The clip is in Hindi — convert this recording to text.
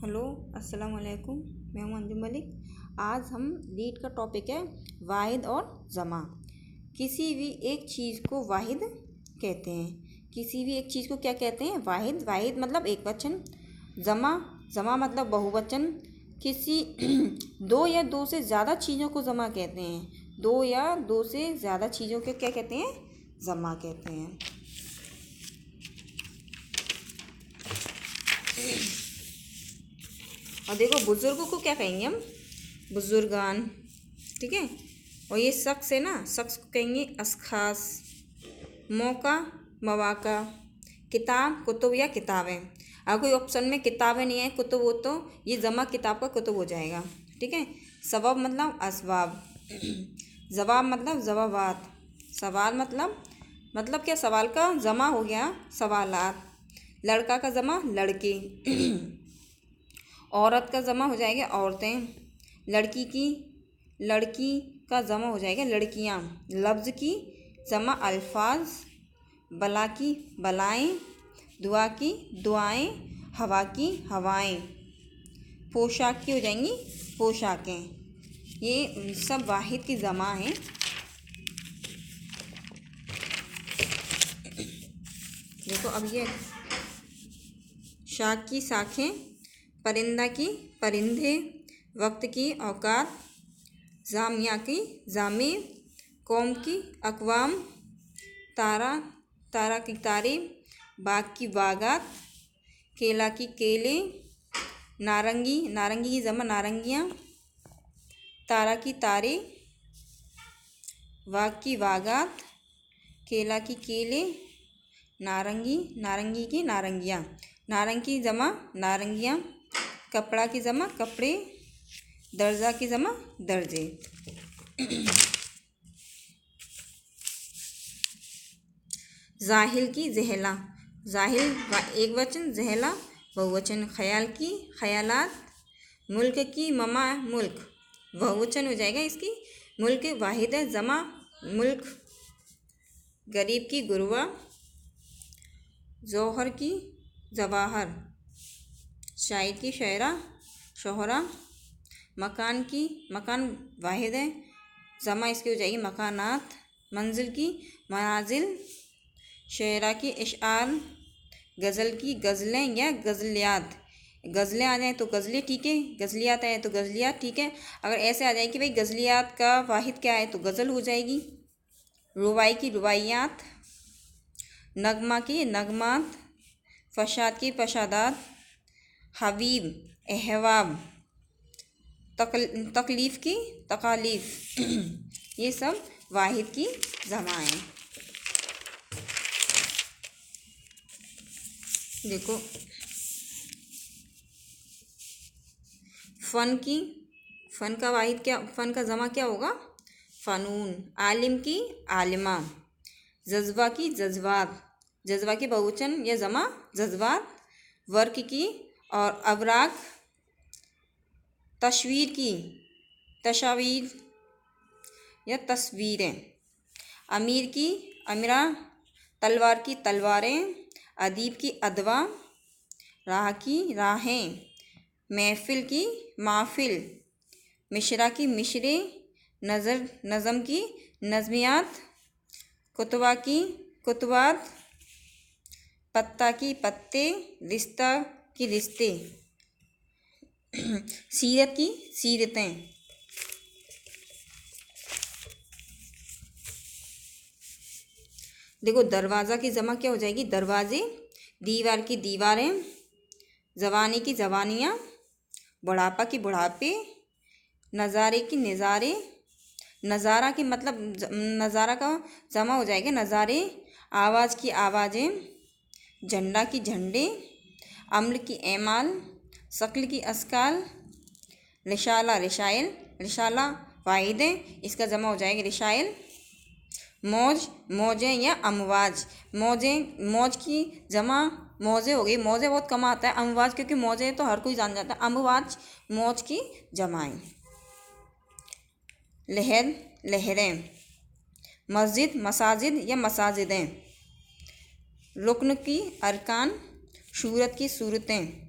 हेलो, अस्सलाम वालेकुम। मैं हूं अंजुम मलिक। आज हम रीड का टॉपिक है वाहिद और जमा। किसी भी एक चीज़ को वाहिद कहते हैं। किसी भी एक चीज़ को क्या कहते हैं? वाहिद। वाहिद मतलब एक वचन। जमा, जमा मतलब बहुवचन। किसी दो या दो से ज़्यादा चीज़ों को जमा कहते हैं। दो या दो से ज़्यादा चीज़ों के क्या कहते हैं? जमा कहते हैं। और देखो, बुज़ुर्गों को क्या कहेंगे हम? बुज़ुर्गान। ठीक है। और ये शख्स है ना, शख्स को कहेंगे अशखास। मौका, मवाका। किताब, कुतुब या किताबें। अगर कोई ऑप्शन में किताबें नहीं है, कुतुब हो, तो ये जमा किताब का कुतुब हो जाएगा। ठीक है। सबब मतलब असबाब। जवाब मतलब जवाबात। सवाल मतलब क्या? सवाल का जमा हो गया सवालात। लड़का का जमा लड़के। औरत का जमा हो जाएगा औरतें। लड़की का जमा हो जाएगा लड़कियाँ। लफ्ज़ की जमा अल्फाज। बला की बलाएँ। दुआ की दुआएँ। हवा की हवाएँ। पोशाक की हो जाएंगी पोशाकें। ये सब वाहिद की जमा हैं। देखो अब ये शाख की शाखें। परिंदा की परिंदे। वक्त की औकात। जामिया की जामे। कौम की अक़वाम। तारा की तारे। बाग की बागात। केला की केले। नारंगी की जमा नारंगियाँ। तारा की तारे। बाग की बागात। केला की केले। नारंगी की नारंगियाँ। नारंगी की जमा नारंगियाँ। कपड़ा की जमा कपड़े। दर्जा की जमा दर्जे। जाहिल की जहला। जाहिल एक वचन, जहला बहुवचन। ख्याल की ख्यालात। मुल्क की ममा मुल्क बहुवचन हो जाएगा इसकी। मुल्क वाहिद है, जमा मुल्क। गरीब की गुरबा। जौहर की जवाहर। शायर की शायरा शोहरा। मकान की मकान वाहिद है, जमा इसकी हो जाएगी मकानात। मंजिल की मनाजिल। शेरा की इशार। गज़ल की गज़लें या गज़लियात। गज़लें आ जाएँ तो गज़लें ठीक है, गज़लियात आए तो गज़लियात ठीक है। अगर ऐसे आ जाए कि भाई गज़लियात का वाहिद क्या है, तो गज़ल हो जाएगी। रुबाई की रुबाइयात। नगमा की नगमात। फसाद की फसादात। हबीब अहबाब। तकलीफ़ की तकालीफ़। ये सब वाहिद की जमाएँ। देखो, फ़न का वाहिद क्या? फ़न का जमा क्या होगा? फ़नून। आलिम की आलिमा। जज्बा की जज्बात। जज्बा की बहुवचन या जमा जज्बात। वर्क की और अवराक। तस्वीर की तस्वीर या तस्वीरें। अमीर की अमीरा। तलवार की तलवारें। अदीब की अदवा। राह की राहें। महफिल की महफिल। मिशरा की मिशरे। नज़म की नज़मियात। कुतबा की कुतबात। पत्ता की पत्ते। रिश्ता की रिश्ते। सीरत की सीरतें। देखो, दरवाज़ा की जमा क्या हो जाएगी? दरवाजे। दीवार की दीवारें। जवानी की जवानियाँ। बुढ़ापा की बुढ़ापे। नज़ारे की नज़ारे। नज़ारा की मतलब नज़ारा का जमा हो जाएगा नज़ारे। आवाज़ की आवाज़ें। झंडा की झंडे। अम्ल की एमाल। शक्ल की अस्काल। रिशाला रिशाइल। रिशाला वाहिद है, इसका जमा हो जाएगा रिशाइल। मौज मौजें या अमवाज। मौज की जमा मौजे हो गई। मौजे बहुत कम आता है। अमवाज क्योंकि मौजे तो हर कोई जान जाता है। अमवाज मौज की जमाएं। लहर लहरें। मस्जिद मसाजिद या मसाजिदें। रुकन की अरकान। सूरत की सूरतें।